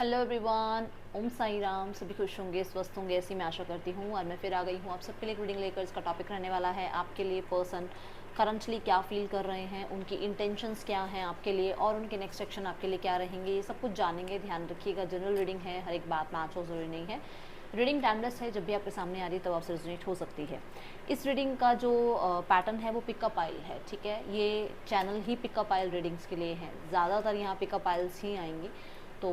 Hello everyone, ओम साई राम। सभी खुश होंगे, स्वस्थ होंगे, ऐसी मैं आशा करती हूँ। और मैं फिर आ गई हूँ आप सबके लिए रीडिंग लेकर। इसका टॉपिक रहने वाला है आपके लिए पर्सन करंटली क्या फील कर रहे हैं, उनकी इंटेंशंस क्या हैं आपके लिए, और उनके नेक्स्ट एक्शन आपके लिए क्या रहेंगे, ये सब कुछ जानेंगे। ध्यान रखिएगा, जनरल रीडिंग है, हर एक बात मैच हो ज़रूरी नहीं है। रीडिंग टाइमलेस है, जब भी आपके सामने आ रही है तब आपसे रिजोनेट हो सकती है। इस रीडिंग का जो पैटर्न है वो पिकअप आइल है, ठीक है। ये चैनल ही पिकअप आइल रीडिंग्स के लिए है, ज़्यादातर यहाँ पिकअप आइल्स ही आएंगी। तो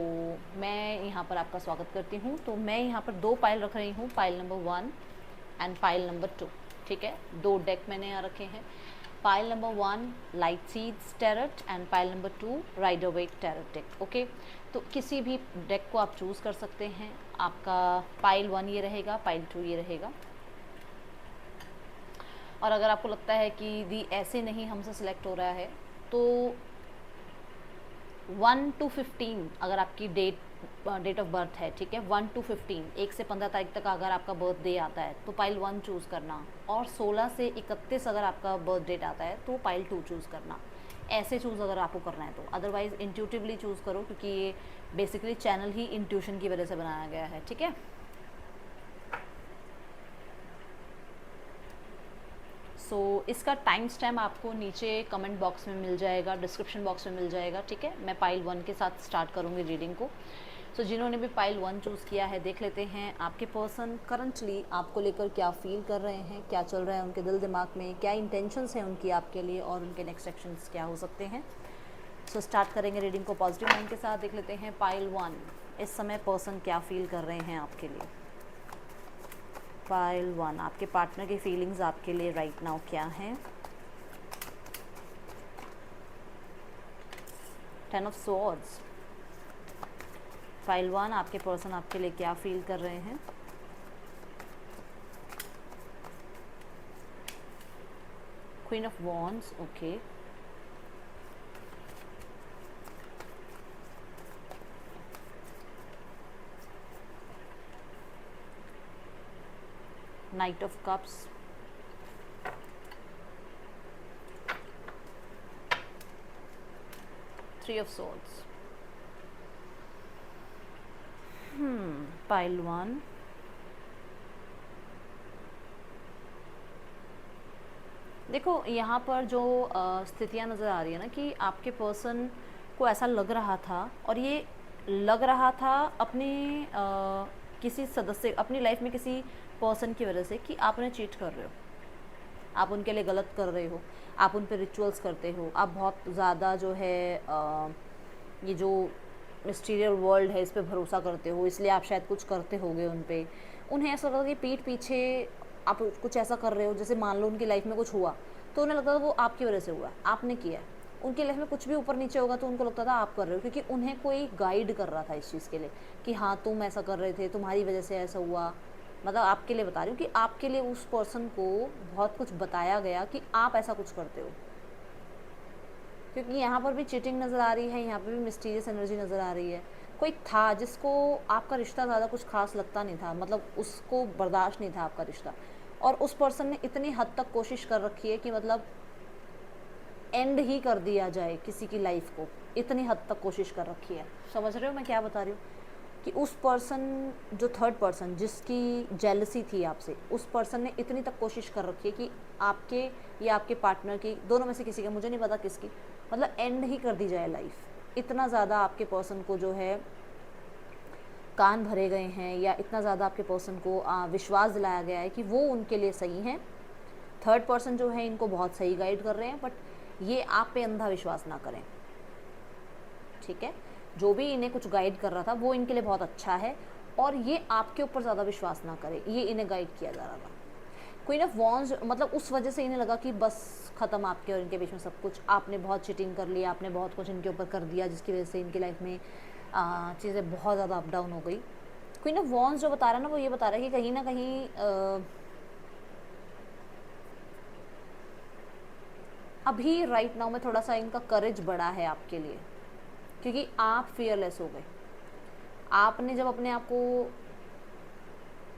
मैं यहाँ पर आपका स्वागत करती हूँ। तो मैं यहाँ पर दो पाइल रख रही हूँ, pile number 1 and pile number 2, ठीक है। दो डेक मैंने यहाँ रखे हैं। Pile number 1 light seeds tarot and pile number 2 Rider Waite tarot deck, okay. तो किसी भी डेक को आप चूज़ कर सकते हैं। आपका पाइल 1 ये रहेगा, पाइल 2 ये रहेगा। और अगर आपको लगता है कि दी ऐसे नहीं हमसे सिलेक्ट हो रहा है, तो 1 to 15 अगर आपकी डेट ऑफ बर्थ है, ठीक है, 1 to 15, 1 से 15 तारीख तक अगर आपका बर्थ डे आता है तो पाइल 1 चूज़ करना। और 16 से 31 अगर आपका बर्थ डेट आता है तो पाइल 2 चूज़ करना। ऐसे चूज़ अगर आपको करना है तो, अदरवाइज़ इंट्यूटिवली चूज़ करो, क्योंकि ये बेसिकली चैनल ही इंट्यूशन की वजह से बनाया गया है, ठीक है। इसका टाइम स्टैम्प आपको नीचे कमेंट बॉक्स में मिल जाएगा, डिस्क्रिप्शन बॉक्स में मिल जाएगा, ठीक है। मैं पाइल 1 के साथ स्टार्ट करूँगी रीडिंग को। जिन्होंने भी पाइल 1 चूज़ किया है, देख लेते हैं आपके पर्सन करंटली आपको लेकर क्या फील कर रहे हैं, क्या चल रहा है उनके दिल दिमाग में, क्या इंटेंशंस हैं उनकी आपके लिए, और उनके नेक्स्ट एक्शंस क्या हो सकते हैं। स्टार्ट करेंगे रीडिंग को पॉजिटिव माइंड के साथ। देख लेते हैं पाइल 1, इस समय पर्सन क्या फील कर रहे हैं आपके लिए। पाइल 1, आपके पार्टनर की फीलिंग्स आपके लिए राइट नाउ क्या हैं। 10 ऑफ स्वॉर्ड्स। पाइल 1, आपके पर्सन आपके लिए क्या फील कर रहे हैं। Queen of wands, okay. Night of cups. Three of swords. Pile 1, देखो यहाँ पर जो स्थितियाँ नज़र आ रही है ना, कि आपके पर्सन को ऐसा लग रहा था, और ये लग रहा था अपने किसी सदस्य, अपनी लाइफ में किसी पर्सन की वजह से, कि आप उन्हें चीट कर रहे हो, आप उनके लिए गलत कर रहे हो, आप उन पर रिचुअल्स करते हो, आप बहुत ज़्यादा जो है ये जो मिस्टीरियल वर्ल्ड है इस पर भरोसा करते हो, इसलिए आप शायद कुछ करते होगे उन पे। उन्हें ऐसा लगता था कि पीठ पीछे आप कुछ ऐसा कर रहे हो, जैसे मान लो उनकी लाइफ में कुछ हुआ तो उन्हें लगता था वो आपकी वजह से हुआ, आपने किया। उनकी लाइफ में कुछ भी ऊपर नीचे होगा तो उनको लगता था आप कर रहे हो, क्योंकि उन्हें कोई गाइड कर रहा था इस चीज़ के लिए, कि हाँ तुम ऐसा कर रहे थे, तुम्हारी वजह से ऐसा हुआ। मतलब आपके लिए बता रही हूँ कि आपके लिए उस पर्सन को बहुत कुछ बताया गया कि आप ऐसा कुछ करते हो। क्योंकि यहाँ पर भी चीटिंग नज़र आ रही है, यहाँ पर भी मिस्टीरियस एनर्जी नज़र आ रही है। कोई था जिसको आपका रिश्ता ज़्यादा कुछ खास लगता नहीं था, मतलब उसको बर्दाश्त नहीं था आपका रिश्ता, और उस पर्सन ने इतनी हद तक कोशिश कर रखी है कि मतलब एंड ही कर दिया जाए किसी की लाइफ को, इतनी हद तक कोशिश कर रखी है। समझ रहे हो मैं क्या बता रही हूँ, कि उस पर्सन, जो थर्ड पर्सन जिसकी जेलसी थी आपसे, उस पर्सन ने इतनी तक कोशिश कर रखी है कि आपके या आपके पार्टनर की, दोनों में से किसी का, मुझे नहीं पता किसकी, मतलब एंड ही कर दी जाए लाइफ। इतना ज़्यादा आपके पर्सन को जो है कान भरे गए हैं, या इतना ज़्यादा आपके पर्सन को विश्वास दिलाया गया है कि वो उनके लिए सही हैं। थर्ड पर्सन जो है इनको बहुत सही गाइड कर रहे हैं, बट ये आप पे अंधा विश्वास ना करें, ठीक है। जो भी इन्हें कुछ गाइड कर रहा था वो इनके लिए बहुत अच्छा है, और ये आपके ऊपर ज़्यादा विश्वास ना करें, ये इन्हें गाइड किया जा रहा था। क्वीन ऑफ वॉन्ड्स, मतलब उस वजह से इन्हें लगा कि बस ख़त्म आपके और इनके बीच में सब कुछ, आपने बहुत चीटिंग कर लिया, आपने बहुत कुछ इनके ऊपर कर दिया, जिसकी वजह से इनकी लाइफ में चीज़ें बहुत ज़्यादा अप डाउन हो गई। क्वीन ऑफ वॉन्ड्स जो बता रहा है ना, वो ये बता रहा है कि कहीं ना कहीं अभी राइट नाउ में थोड़ा सा इनका करेज बढ़ा है आपके लिए, क्योंकि आप फियरलेस हो गए। आपने जब अपने आप को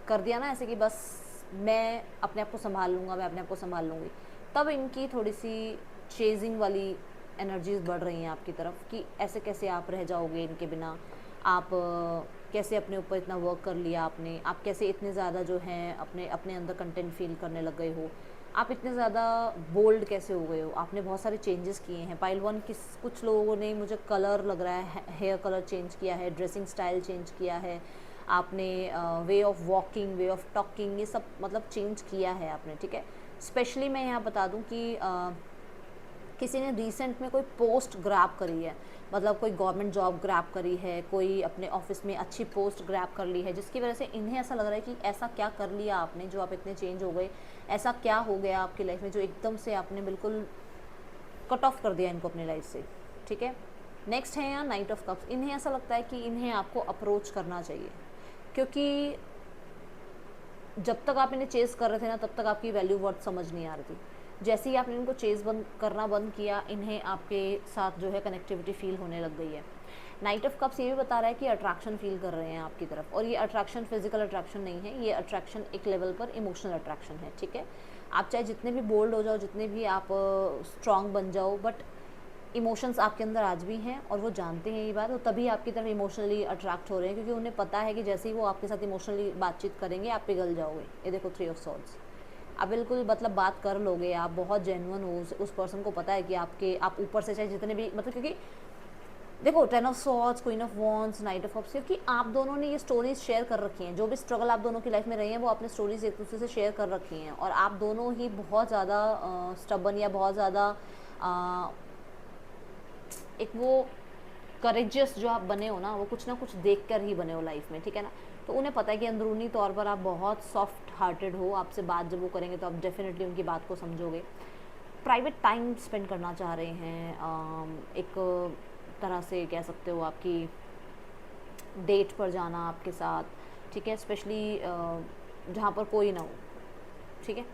कर दिया ना ऐसे कि बस मैं अपने आप को संभाल लूँगा, मैं अपने आप को संभाल लूँगी, तब इनकी थोड़ी सी चेजिंग वाली एनर्जीज़ बढ़ रही हैं आपकी तरफ, कि ऐसे कैसे आप रह जाओगे इनके बिना, आप कैसे अपने ऊपर इतना वर्क कर लिया आपने, आप कैसे इतने ज़्यादा जो है अपने अपने अंदर कंटेंट फील करने लग गए हो, आप इतने ज़्यादा बोल्ड कैसे हो गए हो, आपने बहुत सारे चेंजेस किए हैं। पाइल वन कुछ लोगों ने, मुझे कलर लग रहा है, हेयर कलर चेंज किया है, ड्रेसिंग स्टाइल चेंज किया है आपने, way of walking, way of talking, ये सब मतलब चेंज किया है आपने, ठीक है। स्पेशली मैं यहाँ बता दूँ कि किसी ने रिसेंट में कोई पोस्ट ग्रैब करी है, मतलब कोई गवर्नमेंट जॉब ग्रैब करी है, कोई अपने ऑफिस में अच्छी पोस्ट ग्रैब कर ली है, जिसकी वजह से इन्हें ऐसा लग रहा है कि ऐसा क्या कर लिया आपने जो आप इतने चेंज हो गए, ऐसा क्या हो गया आपकी लाइफ में जो एकदम से आपने बिल्कुल कट ऑफ कर दिया इनको अपनी लाइफ से, ठीक है। नेक्स्ट है यहाँ नाइट ऑफ कप्स। इन्हें ऐसा लगता है कि इन्हें आपको अप्रोच करना चाहिए, क्योंकि जब तक आप इन्हें चेज़ कर रहे थे ना, तब तक आपकी वैल्यू वर्थ समझ नहीं आ रही थी। जैसे ही आपने इनको चेज़ करना बंद किया, इन्हें आपके साथ जो है कनेक्टिविटी फील होने लग गई है। नाइट ऑफ कप्स ये भी बता रहा है कि अट्रैक्शन फील कर रहे हैं आपकी तरफ, और ये अट्रैक्शन फिजिकल अट्रैक्शन नहीं है, ये अट्रैक्शन एक लेवल पर इमोशनल अट्रैक्शन है, ठीक है। आप चाहे जितने भी बोल्ड हो जाओ, जितने भी आप स्ट्रांग बन जाओ, बट इमोशंस आपके अंदर आज भी हैं और वो जानते हैं ये बात, और तभी आपकी तरफ इमोशनली अट्रैक्ट हो रहे हैं, क्योंकि उन्हें पता है कि जैसे ही वो आपके साथ इमोशनली बातचीत करेंगे आप पिघल जाओगे। ये देखो 3 ऑफ सॉर्ड्स, आप बिल्कुल मतलब बात कर लोगे, आप बहुत जेन्युइन हो, उस पर्सन को पता है कि आप ऊपर से चाहे जितने भी मतलब, क्योंकि देखो 10 of swords, queen of wands, night of cups, क्योंकि आप दोनों ने ये स्टोरीज शेयर कर रखी हैं, जो भी स्ट्रगल आप दोनों की लाइफ में रही हैं वो आपने स्टोरीज एक दूसरे से शेयर कर रखी हैं, और आप दोनों ही बहुत ज़्यादा स्टबन या बहुत ज़्यादा एक वो करेजियस जो आप बने हो ना, वो कुछ ना कुछ देख कर ही बने हो लाइफ में, ठीक है ना। तो उन्हें पता है कि अंदरूनी तौर पर आप बहुत सॉफ्ट हार्टेड हो, आपसे बात जब वो करेंगे तो आप डेफिनेटली उनकी बात को समझोगे। प्राइवेट टाइम स्पेंड करना चाह रहे हैं, एक तरह से कह सकते हो आपकी डेट पर जाना आपके साथ, ठीक है, स्पेशली जहाँ पर कोई ना हो, ठीक है।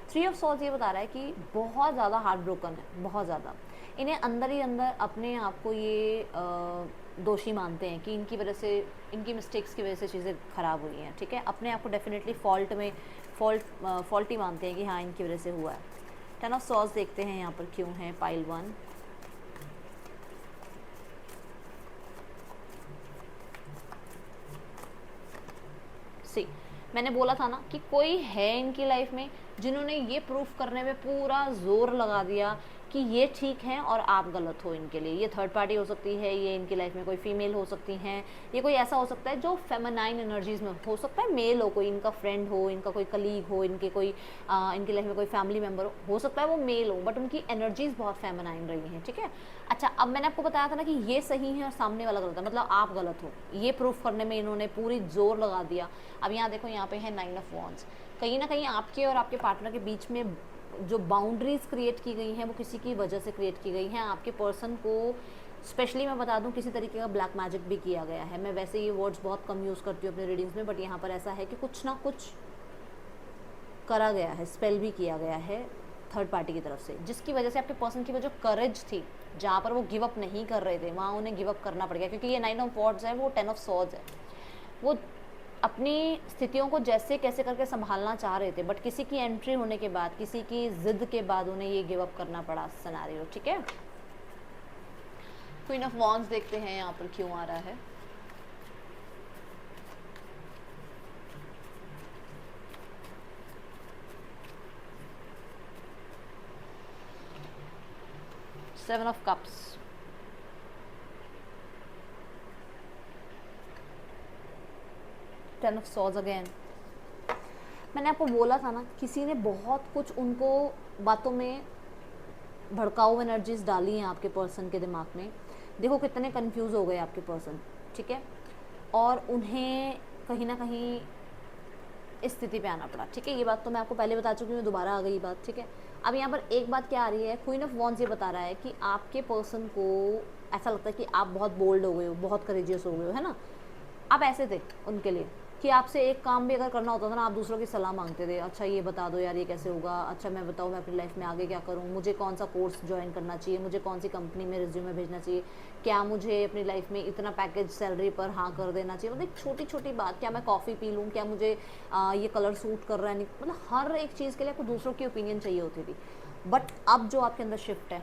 3 ऑफ सॉर्ड्स ये बता रहा है कि बहुत ज़्यादा हार्ट ब्रोकन है, बहुत ज़्यादा। इन्हें अंदर ही अंदर अपने आप को ये दोषी मानते हैं कि इनकी वजह से, इनकी मिस्टेक्स की वजह से चीज़ें ख़राब हुई हैं, ठीक है। अपने आप को डेफिनेटली फॉल्टी मानते हैं कि हाँ इनकी वजह से हुआ है। 10 ऑफ सॉर्ड्स देखते हैं यहाँ पर क्यों है पाइल वन। सी, मैंने बोला था ना कि कोई है इनकी लाइफ में जिन्होंने ये प्रूफ करने में पूरा जोर लगा दिया कि ये ठीक है और आप गलत हो इनके लिए। ये थर्ड पार्टी हो सकती है, ये इनकी लाइफ में कोई फीमेल हो सकती हैं, ये कोई ऐसा हो सकता है जो फेमिनाइन एनर्जीज़ में हो सकता है, मेल हो, कोई इनका फ्रेंड हो, इनका कोई कलीग हो, इनके कोई इनकी लाइफ में कोई फैमिली मेम्बर हो सकता है वो मेल हो, बट उनकी एनर्जीज़ बहुत फेमिनाइन रही हैं, ठीक है। अच्छा, अब मैंने आपको बताया था ना कि ये सही है और सामने वाला गलत है, मतलब आप गलत हो, ये प्रूफ करने में इन्होंने पूरी जोर लगा दिया। अब यहाँ देखो, यहाँ पे है 9 ऑफ वॉन्ड्स। कहीं ना कहीं आपके और आपके पार्टनर के बीच में जो बाउंड्रीज क्रिएट की गई हैं वो किसी की वजह से क्रिएट की गई हैं। आपके पर्सन को स्पेशली मैं बता दूं किसी तरीके का ब्लैक मैजिक भी किया गया है। मैं वैसे ये वर्ड्स बहुत कम यूज़ करती हूँ अपने रीडिंग्स में, बट यहाँ पर ऐसा है कि कुछ ना कुछ करा गया है, स्पेल भी किया गया है थर्ड पार्टी की तरफ से, जिसकी वजह से आपके पर्सन की जो करेज थी, जहाँ पर वो गिव अप नहीं कर रहे थे, वहाँ उन्हें गिव अप करना पड़ गया, क्योंकि ये 9 ऑफ वॉन्ड्स है, वो 10 ऑफ सॉर्ड्स है। वो अपनी स्थितियों को जैसे कैसे करके संभालना चाह रहे थे, बट किसी की एंट्री होने के बाद, किसी की जिद के बाद उन्हें ये गिव अप करना पड़ा सिनेरियो, ठीक है। क्वीन ऑफ वॉन्ड्स देखते हैं यहाँ पर क्यों आ रहा है। Seven of cups, ten of swords again. मैंने आपको बोला था ना, किसी ने बहुत कुछ उनको बातों में भड़काऊ एनर्जीज डाली हैं आपके पर्सन के दिमाग में। देखो कितने कंफ्यूज हो गए आपके पर्सन, ठीक है, और उन्हें कहीं ना कहीं इस स्थिति पे आना पड़ा, ठीक है। ये बात तो मैं आपको पहले बता चुकी हूँ, दोबारा आ गई बात, ठीक है। अब यहाँ पर एक बात क्या आ रही है, क्वीन ऑफ वॉन्ड्स ये बता रहा है कि आपके पर्सन को ऐसा लगता है कि आप बहुत बोल्ड हो गए हो, बहुत करेजियस हो गए हो, है ना। आप ऐसे थे उनके लिए कि आपसे एक काम भी अगर करना होता था ना, आप दूसरों की सलाह मांगते थे, अच्छा ये बता दो यार ये कैसे होगा, अच्छा मैं बताऊँ मैं अपनी लाइफ में आगे क्या करूँ, मुझे कौन सा कोर्स ज्वाइन करना चाहिए, मुझे कौन सी कंपनी में रिज्यूमे भेजना चाहिए, क्या मुझे अपनी लाइफ में इतना पैकेज सैलरी पर हाँ कर देना चाहिए, मतलब छोटी छोटी बात, क्या मैं कॉफ़ी पी लूँ, क्या मुझे ये कलर सूट कर रहा है, नहीं, मतलब हर एक चीज़ के लिए आपको दूसरों की ओपिनियन चाहिए होती थी। बट अब जो आपके अंदर शिफ्ट है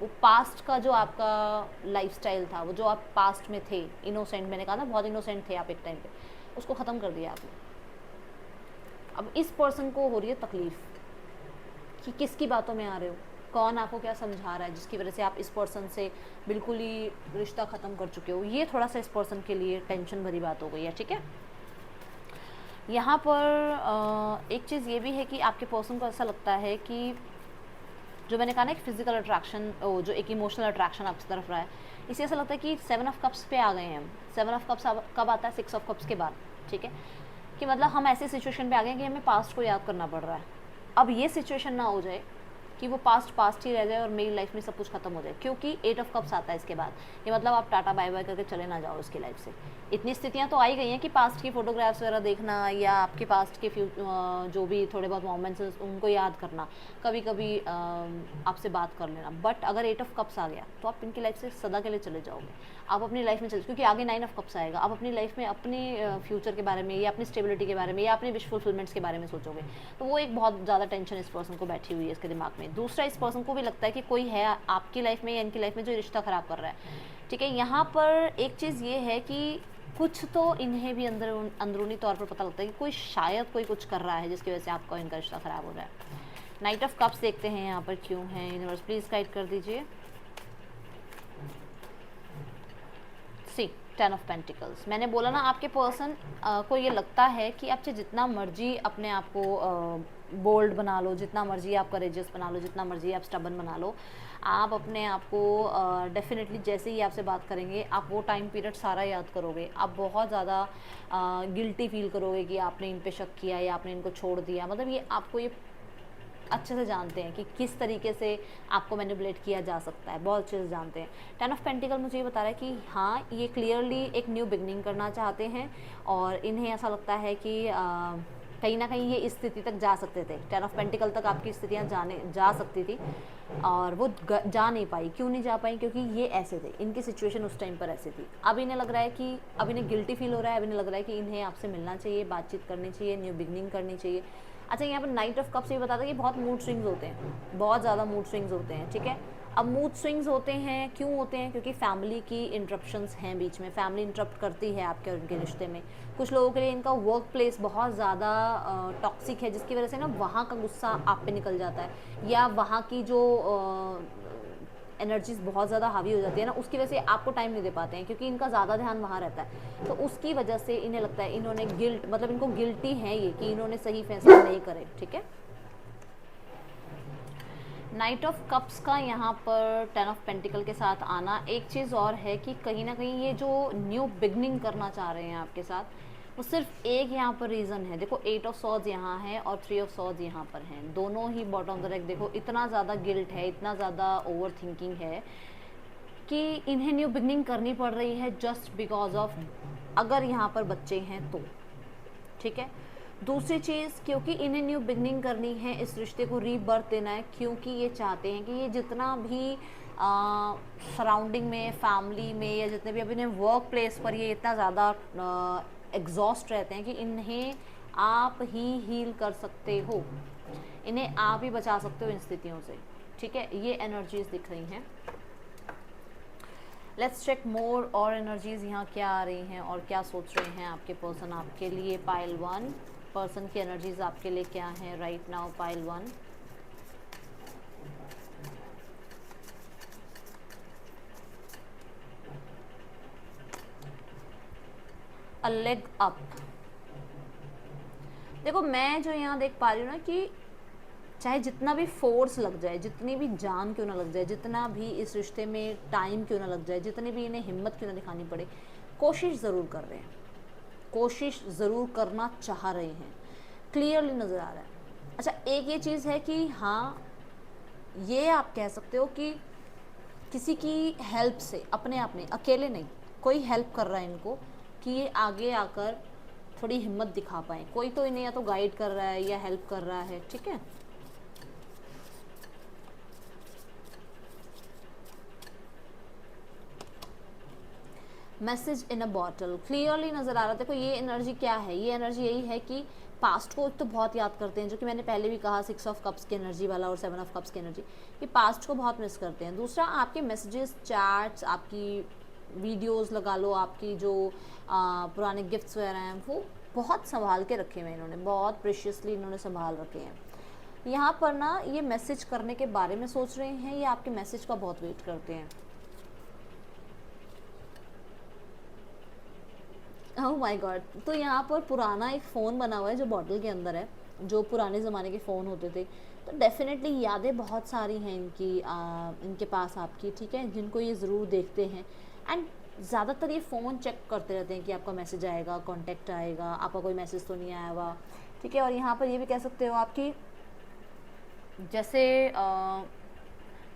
वो पास्ट का जो आपका लाइफस्टाइल था, वो जो आप पास्ट में थे, इनोसेंट, मैंने कहा ना बहुत इनोसेंट थे आप एक टाइम पे, उसको ख़त्म कर दिया आपने। अब इस पर्सन को हो रही है तकलीफ़ कि किसकी बातों में आ रहे हो, कौन आपको क्या समझा रहा है, जिसकी वजह से आप इस पर्सन से बिल्कुल ही रिश्ता ख़त्म कर चुके हो। ये थोड़ा सा इस पर्सन के लिए टेंशन भरी बात हो गई है, ठीक है। यहाँ पर एक चीज़ ये भी है कि आपके पर्सन को ऐसा लगता है कि जो मैंने कहा ना एक फिजिकल अट्रैक्शन, जो एक इमोशनल अट्रैक्शन आपकी तरफ रहा है, इसे ऐसा लगता है कि 7 ऑफ कप्स पे आ गए हैं हम। 7 ऑफ कप्स कब आता है? 6 ऑफ कप्स के बाद, ठीक है, कि मतलब हम ऐसी सिचुएशन पे आ गए हैं कि हमें पास्ट को याद करना पड़ रहा है। अब ये सिचुएशन ना हो जाए कि वो पास्ट ही रह जाए और मेरी लाइफ में सब कुछ खत्म हो जाए, क्योंकि 8 ऑफ कप्स आता है इसके बाद। ये मतलब आप टाटा बाय बाय करके चले ना जाओ उसकी लाइफ से। इतनी स्थितियाँ तो आई गई हैं कि पास्ट की फ़ोटोग्राफ्स वगैरह देखना या आपके पास्ट के जो भी थोड़े बहुत मोमेंट्स हैं उनको याद करना, कभी कभी आपसे बात कर लेना। बट अगर 8 ऑफ कप्स आ गया तो आप इनकी लाइफ से सदा के लिए चले जाओगे, आप अपनी लाइफ में चले, क्योंकि आगे 9 ऑफ कप्स आएगा। आप अपनी लाइफ में अपने फ्यूचर के बारे में या अपनी स्टेबिलिटी के बारे में या अपने विश फुलफिलमेंट्स के बारे में सोचोगे, तो वो एक बहुत ज़्यादा टेंशन इस पर्सन को बैठी हुई है इसके दिमाग में। दूसरा, इस पर्सन को भी लगता है कि कोई है आपकी लाइफ में या इनकी लाइफ में जो रिश्ता ख़राब कर रहा है, ठीक है। यहाँ पर एक चीज़ ये है कि कुछ तो इन्हें भी अंदरूनी तौर पर पता लगता है कि कोई शायद कोई कुछ कर रहा है जिसकी वजह से आपका इनका रिश्ता ख़राब हो रहा है। नाइट ऑफ कप्स देखते हैं यहाँ पर क्यों है, यूनिवर्स प्लीज़ गाइड कर दीजिए। सी 10 ऑफ पेंटिकल्स, मैंने बोला ना आपके पर्सन को ये लगता है कि आपसे जितना मर्जी अपने आप को बोल्ड बना लो, जितना मर्जी आप करेजियस बना लो, जितना मर्जी आप स्टबन बना लो, आप अपने आप को डेफिनेटली जैसे ही आपसे बात करेंगे आप वो टाइम पीरियड सारा याद करोगे। आप बहुत ज़्यादा गिल्टी फील करोगे कि आपने इन पे शक किया या आपने इनको छोड़ दिया। मतलब ये आपको ये अच्छे से जानते हैं कि किस तरीके से आपको मैनिपुलेट किया जा सकता है, बहुत अच्छे से जानते हैं। 10 ऑफ पेंटिकल मुझे ये बता रहा है कि हाँ, ये क्लियरली एक न्यू बिगनिंग करना चाहते हैं और इन्हें ऐसा लगता है कि कहीं ना कहीं ये इस स्थिति तक जा सकते थे। 10 ऑफ पेंटिकल तक आपकी स्थितियाँ जा सकती थी और वो जा नहीं पाई। क्यों नहीं जा पाई? क्योंकि ये ऐसे थे, इनकी सिचुएशन उस टाइम पर ऐसी थी। अब इन्हें लग रहा है कि अब इन्हें गिल्टी फील हो रहा है, अब इन्हें लग रहा है कि इन्हें आपसे मिलना चाहिए, बातचीत करनी चाहिए, न्यू बिगनिंग करनी चाहिए। अच्छा, यहाँ पर नाइट ऑफ कप्स ये बताता है कि बहुत मूड स्विंग्स होते हैं, बहुत ज़्यादा मूड स्विंग्स होते हैं, ठीक है। अब मूड स्विंग्स होते हैं, क्यों होते हैं? क्योंकि फैमिली की इंटरप्शंस हैं बीच में, फैमिली इंटरप्ट करती है आपके और उनके रिश्ते में। कुछ लोगों के लिए इनका वर्क प्लेस बहुत ज़्यादा टॉक्सिक है, जिसकी वजह से ना वहाँ का गुस्सा आप पे निकल जाता है, या वहाँ की जो एनर्जीज बहुत ज़्यादा हावी हो जाती है ना, उसकी वजह से आपको टाइम नहीं दे पाते हैं, क्योंकि इनका ज़्यादा ध्यान वहाँ रहता है। तो उसकी वजह से इन्हें लगता है इन्होंने गिल्ट, मतलब इनको गिल्टी है ये कि इन्होंने सही फैसला नहीं करे, ठीक है। नाइट ऑफ कप्स का यहाँ पर 10 ऑफ पेंटिकल के साथ आना एक चीज़ और है कि कहीं ना कहीं ये जो न्यू बिगनिंग करना चाह रहे हैं आपके साथ, वो सिर्फ एक यहाँ पर रीज़न है। देखो 8 ऑफ सॉर्ड्स यहाँ है और 3 ऑफ सॉर्ड्स यहाँ पर हैं, दोनों ही बॉटम ऑफ द डेक। देखो इतना ज़्यादा गिल्ट है, इतना ज़्यादा ओवर थिंकिंग है कि इन्हें न्यू बिगनिंग करनी पड़ रही है जस्ट बिकॉज ऑफ, अगर यहाँ पर बच्चे हैं तो, ठीक है। दूसरी चीज़, क्योंकि इन्हें न्यू बिगनिंग करनी है, इस रिश्ते को रीबर्थ देना है, क्योंकि ये चाहते हैं कि ये जितना भी सराउंडिंग में, फैमिली में, या जितने भी अभी इन्हें वर्क प्लेस पर ये इतना ज़्यादा एग्जॉस्ट रहते हैं कि इन्हें आप ही हील कर सकते हो, इन्हें आप ही बचा सकते हो इन स्थितियों से, ठीक है। ये एनर्जीज दिख रही हैं। लेट्स चेक मोर और एनर्जीज यहाँ क्या आ रही हैं और क्या सोच रहे हैं आपके पर्सन आपके लिए। पाइल 1, पर्सन की एनर्जीज आपके लिए क्या है right now? Pile 1, a leg up. देखो मैं जो यहाँ देख पा रही हूँ ना कि चाहे जितना भी फोर्स लग जाए, जितनी भी जान क्यों ना लग जाए, जितना भी इस रिश्ते में टाइम क्यों ना लग जाए, जितनी भी इन्हें हिम्मत क्यों ना दिखानी पड़े, कोशिश ज़रूर कर रहे हैं, कोशिश ज़रूर करना चाह रहे हैं, क्लियरली नज़र आ रहा है। अच्छा, एक ये चीज़ है कि हाँ, ये आप कह सकते हो कि किसी की हेल्प से, अपने आप नहीं, अकेले नहीं, कोई हेल्प कर रहा है इनको कि ये आगे आकर थोड़ी हिम्मत दिखा पाएँ। कोई तो इन्हें या तो गाइड कर रहा है या हेल्प कर रहा है, ठीक है। मैसेज इन अ बॉटल क्लियरली नज़र आ रहा है। देखो ये एनर्जी क्या है? ये एनर्जी यही है कि पास्ट को तो बहुत याद करते हैं, जो कि मैंने पहले भी कहा 6 ऑफ कप्स की एनर्जी वाला और 7 ऑफ कप्स की एनर्जी, कि पास्ट को बहुत मिस करते हैं। दूसरा, आपके मैसेजेस, चैट्स, आपकी वीडियोस लगा लो, आपकी जो पुराने गिफ्ट्स वगैरह हैं वो बहुत संभाल के रखे हुए हैं इन्होंने, बहुत प्रेशियसली इन्होंने संभाल रखे हैं। यहाँ पर ना ये मैसेज करने के बारे में सोच रहे हैं, ये आपके मैसेज का बहुत वेट करते हैं। Oh my God. तो यहाँ पर पुराना एक फ़ोन बना हुआ है जो बॉटल के अंदर है, जो पुराने ज़माने के फ़ोन होते थे। तो डेफिनेटली यादें बहुत सारी हैं इनकी, इनके पास आपकी, ठीक है, जिनको ये ज़रूर देखते हैं। एंड ज़्यादातर ये फ़ोन चेक करते रहते हैं कि आपका मैसेज आएगा, कॉन्टैक्ट आएगा, आपका कोई मैसेज तो नहीं आया हुआ, ठीक है। और यहाँ पर ये भी कह सकते हो आपकी, जैसे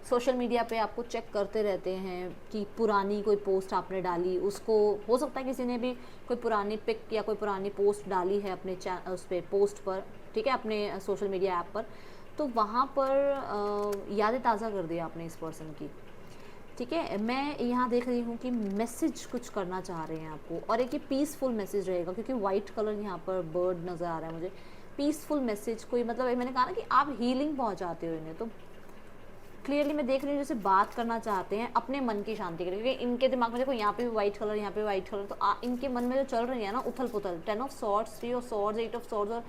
सोशल मीडिया पे आपको चेक करते रहते हैं कि पुरानी कोई पोस्ट आपने डाली, उसको हो सकता है किसी ने भी कोई पुरानी पिक या कोई पुरानी पोस्ट डाली है अपने उस पर पोस्ट पर, ठीक है, अपने सोशल मीडिया ऐप पर, तो वहाँ पर यादें ताज़ा कर दी आपने इस पर्सन की, ठीक है। मैं यहाँ देख रही हूँ कि मैसेज कुछ करना चाह रहे हैं आपको, और एक ये पीसफुल मैसेज रहेगा, क्योंकि वाइट कलर यहाँ पर बर्ड नज़र आ रहा है मुझे। पीसफुल मैसेज, कोई मतलब मैंने कहा ना कि आप हीलिंग पहुँचाते हो इन्हें, तो क्लियरली मैं देख रही हूँ जैसे बात करना चाहते हैं अपने मन की शांति के लिए, क्योंकि इनके दिमाग में देखो यहाँ पे भी वाइट कलर, यहाँ पे वाइट कलर, तो इनके मन में जो चल रही है ना उथल पुथल, 10 of swords, 3 of swords, 8 of swords, और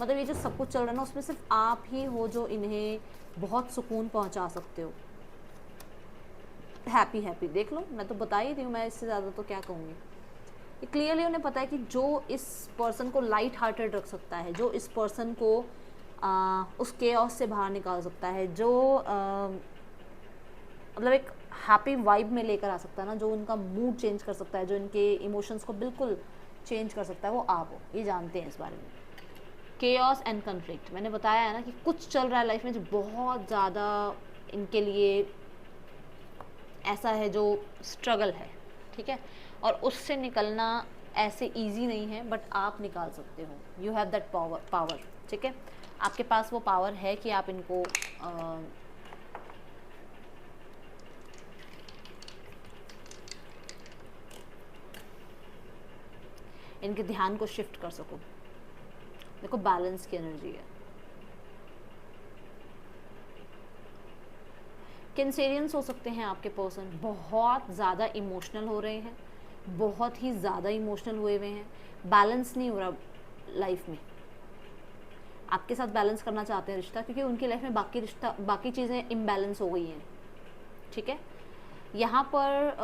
मतलब ये जो सब कुछ चल रहा है ना उसमें सिर्फ आप ही हो जो इन्हें बहुत सुकून पहुँचा सकते हो। हैप्पी हैप्पी देख लो, मैं तो बता ही रही हूँ, मैं इससे ज़्यादा तो क्या कहूँगी। ये क्लियरली उन्हें पता है कि जो इस पर्सन को लाइट हार्टेड रख सकता है, जो इस पर्सन को उस केओस से बाहर निकाल सकता है, जो मतलब एक हैप्पी वाइब में लेकर आ सकता है ना, जो उनका मूड चेंज कर सकता है, जो इनके इमोशंस को बिल्कुल चेंज कर सकता है, वो आप हो, ये जानते हैं इस बारे में। केओस एंड कन्फ्लिक्ट, मैंने बताया है ना कि कुछ चल रहा है लाइफ में जो बहुत ज़्यादा इनके लिए ऐसा है जो स्ट्रगल है, ठीक है, और उससे निकलना ऐसे इजी नहीं है, बट आप निकाल सकते हो। यू हैव दैट पावर, ठीक है, आपके पास वो पावर है कि आप इनको इनके ध्यान को शिफ्ट कर सको। देखो बैलेंस की एनर्जी है। कैंसेरियंस हो सकते हैं आपके पर्सन, बहुत ज़्यादा इमोशनल हो रहे हैं, बहुत ही ज़्यादा इमोशनल हुए हुए हैं, बैलेंस नहीं हो रहा लाइफ में। आपके साथ बैलेंस करना चाहते हैं रिश्ता, क्योंकि उनकी लाइफ में बाकी चीज़ें इम्बैलेंस हो गई हैं, ठीक है। यहाँ पर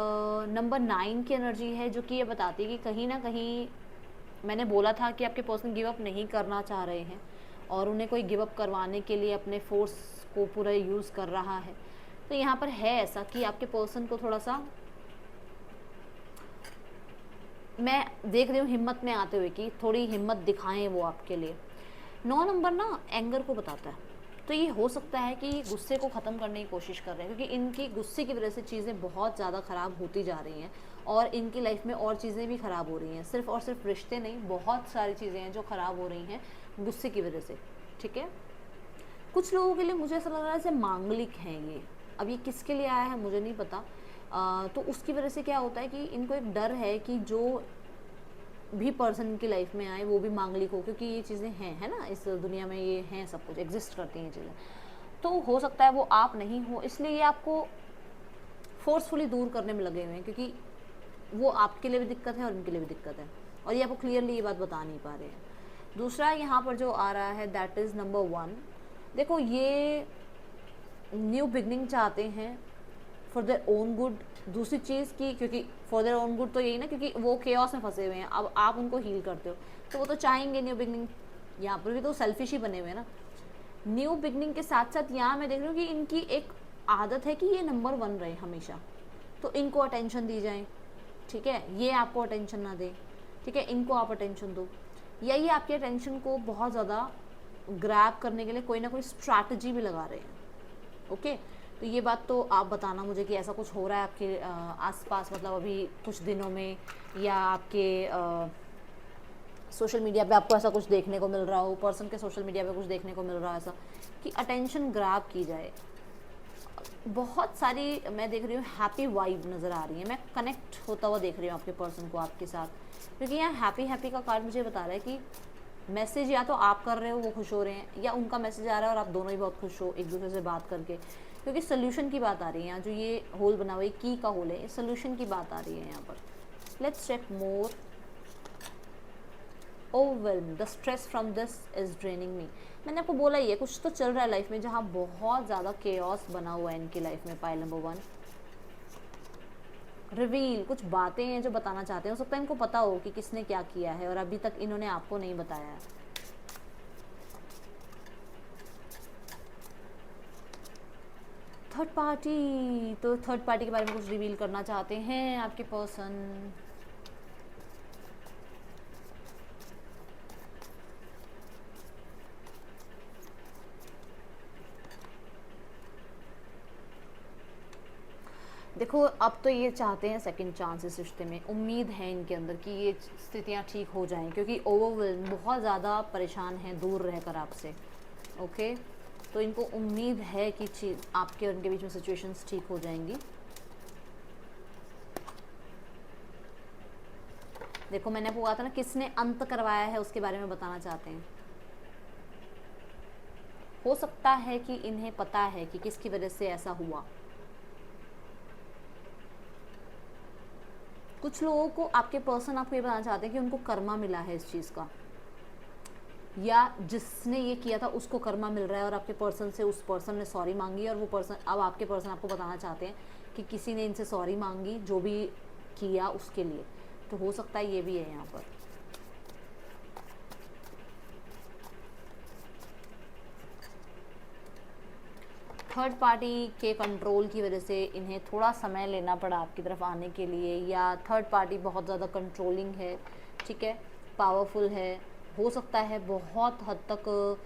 नंबर 9 की एनर्जी है, जो कि ये बताती है कि कहीं ना कहीं मैंने बोला था कि आपके पर्सन गिव अप नहीं करना चाह रहे हैं, और उन्हें कोई गिव अप करवाने के लिए अपने फोर्स को पूरा यूज़ कर रहा है। तो यहाँ पर है ऐसा कि आपके पर्सन को थोड़ा सा मैं देख रही हूँ हिम्मत में आते हुए कि थोड़ी हिम्मत दिखाएं वो आपके लिए। 9 नंबर ना एंगर को बताता है, तो ये हो सकता है कि गुस्से को ख़त्म करने की कोशिश कर रहे हैं, क्योंकि इनकी गुस्से की वजह से चीज़ें बहुत ज़्यादा ख़राब होती जा रही हैं, और इनकी लाइफ में और चीज़ें भी ख़राब हो रही हैं, सिर्फ और सिर्फ रिश्ते नहीं, बहुत सारी चीज़ें हैं जो ख़राब हो रही हैं गुस्से की वजह से, ठीक है। कुछ लोगों के लिए मुझे ऐसा लग रहा है जैसे मांगलिक हैं ये, अब ये किसके लिए आया है मुझे नहीं पता। तो उसकी वजह से क्या होता है कि इनको एक डर है कि जो भी पर्सन की लाइफ में आए वो भी मांगलिक हो, क्योंकि ये चीज़ें हैं, है ना, इस दुनिया में ये हैं, सब कुछ एग्जिस्ट करती हैं ये चीज़ें। तो हो सकता है वो आप नहीं हो, इसलिए ये आपको फोर्सफुली दूर करने में लगे हुए हैं, क्योंकि वो आपके लिए भी दिक्कत है और इनके लिए भी दिक्कत है, और ये आपको क्लियरली ये बात बता नहीं पा रहे हैं। दूसरा यहाँ पर जो आ रहा है दैट इज़ नंबर 1। देखो ये न्यू बिगनिंग चाहते हैं फॉर देयर ओन गुड। दूसरी चीज़ की, क्योंकि फॉर देयर ओन गुड तो यही ना, क्योंकि वो केओस में फंसे हुए हैं, अब आप उनको हील करते हो तो वो तो चाहेंगे न्यू बिगनिंग। यहाँ पर भी तो सेल्फिश ही बने हुए हैं ना। न्यू बिगनिंग के साथ साथ यहाँ मैं देख रही हूँ कि इनकी एक आदत है कि ये नंबर 1 रहे हमेशा, तो इनको अटेंशन दी जाए, ठीक है, ये आपको अटेंशन ना दे, ठीक है, इनको आप अटेंशन दो, या ये आपके अटेंशन को बहुत ज़्यादा ग्रैब करने के लिए कोई ना कोई स्ट्रैटेजी भी लगा रहे हैं, ओके। तो ये बात तो आप बताना मुझे कि ऐसा कुछ हो रहा है आपके आसपास, मतलब अभी कुछ दिनों में, या आपके सोशल मीडिया पे आपको ऐसा कुछ देखने को मिल रहा हो, पर्सन के सोशल मीडिया पे कुछ देखने को मिल रहा है ऐसा कि अटेंशन ग्रैब की जाए। बहुत सारी मैं देख रही हूँ हैप्पी वाइब नज़र आ रही है, मैं कनेक्ट होता हुआ देख रही हूँ आपके पर्सन को आपके साथ, क्योंकि यहाँ हैप्पी का कार्ड मुझे बता रहा है कि मैसेज या तो आप कर रहे हो, वो खुश हो रहे हैं, या उनका मैसेज आ रहा है और आप दोनों ही बहुत खुश हो एक दूसरे से बात करके, क्योंकि सोल्यूशन की बात आ रही है यहाँ। जो ये होल बना हुआ है, की का होल है, ये सोल्यूशन की बात आ रही है यहाँ पर। Let's check more. Overwhelm, the stress from this is draining me. मैंने आपको बोला ही है, कुछ तो चल रहा है लाइफ में जहाँ बहुत ज़्यादा केओस बना हुआ है इनकी लाइफ में। पाइल नंबर 1, रिवील, कुछ बातें हैं जो बताना चाहते हैं। हो सकता है इनको पता हो कि किसने क्या किया है और अभी तक इन्होंने आपको नहीं बताया है। थर्ड पार्टी, तो थर्ड पार्टी के बारे में कुछ रिवील करना चाहते हैं आपके पर्सन। देखो अब तो ये चाहते हैं सेकंड चांस इस रिश्ते में। उम्मीद है इनके अंदर कि ये स्थितियाँ ठीक हो जाएं, क्योंकि ओवरवेल्म, बहुत ज़्यादा परेशान हैं दूर रहकर आपसे। ओके, तो इनको उम्मीद है कि चीज आपके और इनके बीच में सिचुएशंस ठीक हो जाएंगी। देखो मैंने आपको कहा था ना, किसने अंत करवाया है उसके बारे में बताना चाहते हैं। हो सकता है कि इन्हें पता है कि किसकी वजह से ऐसा हुआ। कुछ लोगों को आपके पर्सन आपको ये बताना चाहते हैं कि उनको कर्मा मिला है इस चीज़ का, या जिसने ये किया था उसको कर्मा मिल रहा है और आपके पर्सन से उस पर्सन ने सॉरी मांगी, और वो पर्सन, अब आपके पर्सन आपको बताना चाहते हैं कि किसी ने इनसे सॉरी मांगी जो भी किया उसके लिए। तो हो सकता है ये भी है यहाँ पर। थर्ड पार्टी के कंट्रोल की वजह से इन्हें थोड़ा समय लेना पड़ा आपकी तरफ आने के लिए, या थर्ड पार्टी बहुत ज़्यादा कंट्रोलिंग है, ठीक है, पावरफुल है। हो सकता है बहुत हद तक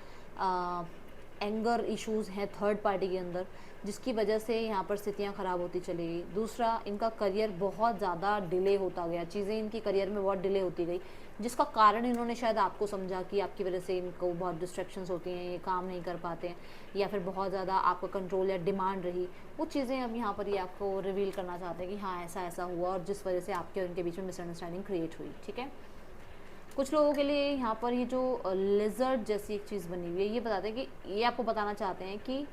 एंगर इश्यूज़ हैं थर्ड पार्टी के अंदर, जिसकी वजह से यहाँ पर स्थितियाँ ख़राब होती चली गई। दूसरा, इनका करियर बहुत ज़्यादा डिले होता गया, चीज़ें इनकी करियर में बहुत डिले होती गई, जिसका कारण इन्होंने शायद आपको समझा कि आपकी वजह से इनको बहुत डिस्ट्रैक्शंस होती हैं, ये काम नहीं कर पाते हैं, या फिर बहुत ज़्यादा आपका कंट्रोल या डिमांड रही। वो चीज़ें अब यहाँ पर ये आपको रिवील करना चाहते हैं कि हाँ ऐसा ऐसा हुआ, और जिस वजह से आपके और इनके बीच में मिसअंडरस्टैंडिंग क्रिएट हुई, ठीक है। कुछ लोगों के लिए यहाँ पर ये जो लिजर्ड जैसी एक चीज़ बनी हुई है, ये बताते हैं कि ये आपको बताना चाहते हैं कि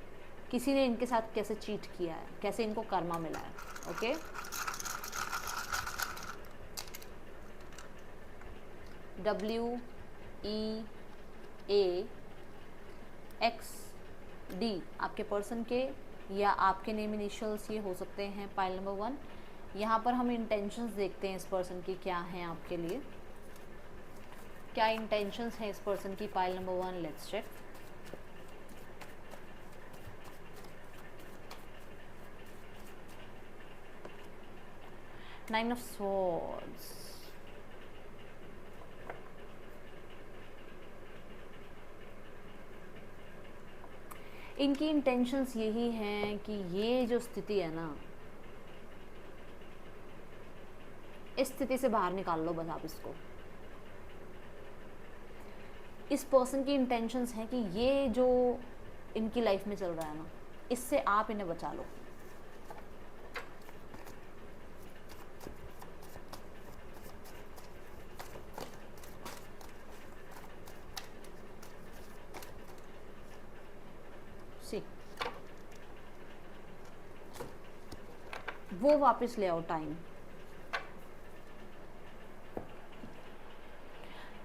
किसी ने इनके साथ कैसे चीट किया है, कैसे इनको कर्मा मिला है। ओके, WEAXD आपके पर्सन के या आपके नेम इनिशियल्स ये हो सकते हैं। पाइल नंबर 1, यहाँ पर हम इंटेंशंस देखते हैं इस पर्सन की क्या हैं आपके लिए, क्या इंटेंशंस हैं इस पर्सन की। Pile number 1, let's check. Nine of swords, इनकी इंटेंशंस यही हैं कि ये जो स्थिति है ना, इस स्थिति से बाहर निकाल लो बस आप इसको। इस पर्सन की इंटेंशंस हैं कि ये जो इनकी लाइफ में चल रहा है ना, इससे आप इन्हें बचा लो। सी, वो वापस ले आओ टाइम।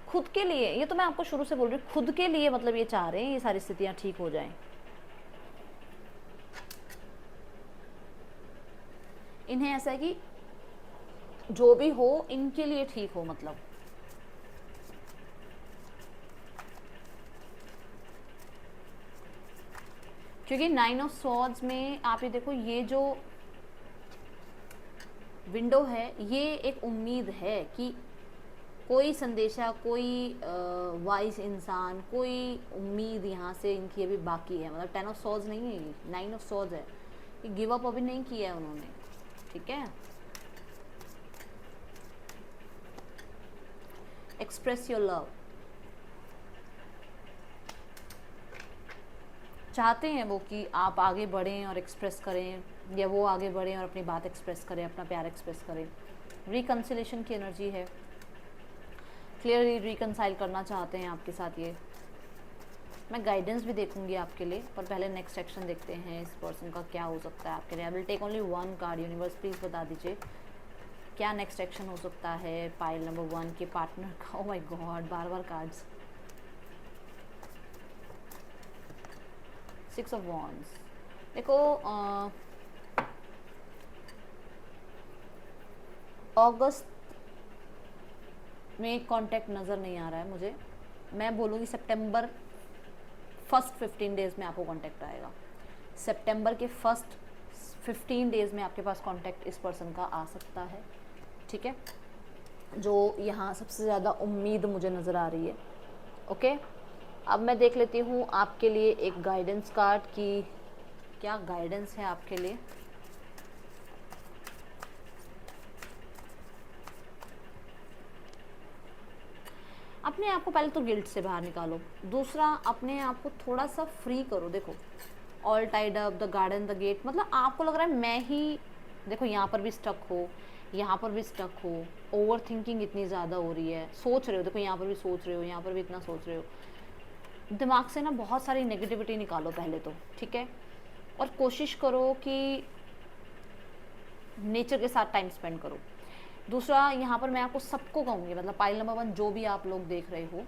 खुद के लिए, ये तो मैं आपको शुरू से बोल रही हूँ, खुद के लिए मतलब ये चाह रहे हैं ये सारी स्थितियां ठीक हो जाएं। इन्हें ऐसा है कि जो भी हो इनके लिए ठीक हो, मतलब क्योंकि 9 ऑफ स्वॉर्ड्स में आप ये देखो, ये जो विंडो है ये एक उम्मीद है कि कोई संदेशा, कोई वाइस इंसान, कोई उम्मीद यहाँ से इनकी अभी बाकी है। मतलब 10 ऑफ स्वॉर्ड्स नहीं है, ये 9 ऑफ स्वॉर्ड्स है। ये गिव अप अभी नहीं किया है उन्होंने, ठीक है। एक्सप्रेस योर लव, चाहते हैं वो कि आप आगे बढ़ें और एक्सप्रेस करें, या वो आगे बढ़ें और अपनी बात एक्सप्रेस करें, अपना प्यार एक्सप्रेस करें। रिकन्सिलेशन की एनर्जी है। क्लियरली रिकंसाइल करना चाहते हैं आपके साथ ये। मैं गाइडेंस भी देखूंगी आपके लिए, पर पहले नेक्स्ट सेक्शन देखते हैं इस पर्सन का क्या हो सकता है आपके लिए। I will take only one card. Universe please बता दीजिए क्या नेक्स्ट सेक्शन हो सकता है पाइल नंबर 1 के पार्टनर का। Oh my God, bar bar cards. 6 of wands. देखो अगस्त में कांटेक्ट नज़र नहीं आ रहा है मुझे। मैं बोलूँगी सितंबर फर्स्ट 15 डेज़ में आपको कांटेक्ट आएगा। सितंबर के फर्स्ट 15 डेज़ में आपके पास कांटेक्ट इस पर्सन का आ सकता है, ठीक है। जो यहाँ सबसे ज़्यादा उम्मीद मुझे नज़र आ रही है। ओके, अब मैं देख लेती हूँ आपके लिए एक गाइडेंस कार्ड की क्या गाइडेंस है आपके लिए। अपने आप को पहले तो गिल्ट से बाहर निकालो। दूसरा, अपने आप को थोड़ा सा फ्री करो। देखो all tied up, the garden, the gate, मतलब आपको लग रहा है मैं ही, देखो यहाँ पर भी स्टक हो, यहाँ पर भी स्टक हो, ओवर थिंकिंग इतनी ज़्यादा हो रही है, सोच रहे हो, देखो यहाँ पर भी सोच रहे हो, यहाँ पर भी इतना सोच रहे हो। दिमाग से ना बहुत सारी नेगेटिविटी निकालो पहले तो, ठीक है। और कोशिश करो कि नेचर के साथ टाइम स्पेंड करो। दूसरा, यहाँ पर मैं आपको सबको कहूँगी, मतलब पाइल नंबर 1 जो भी आप लोग देख रहे हो,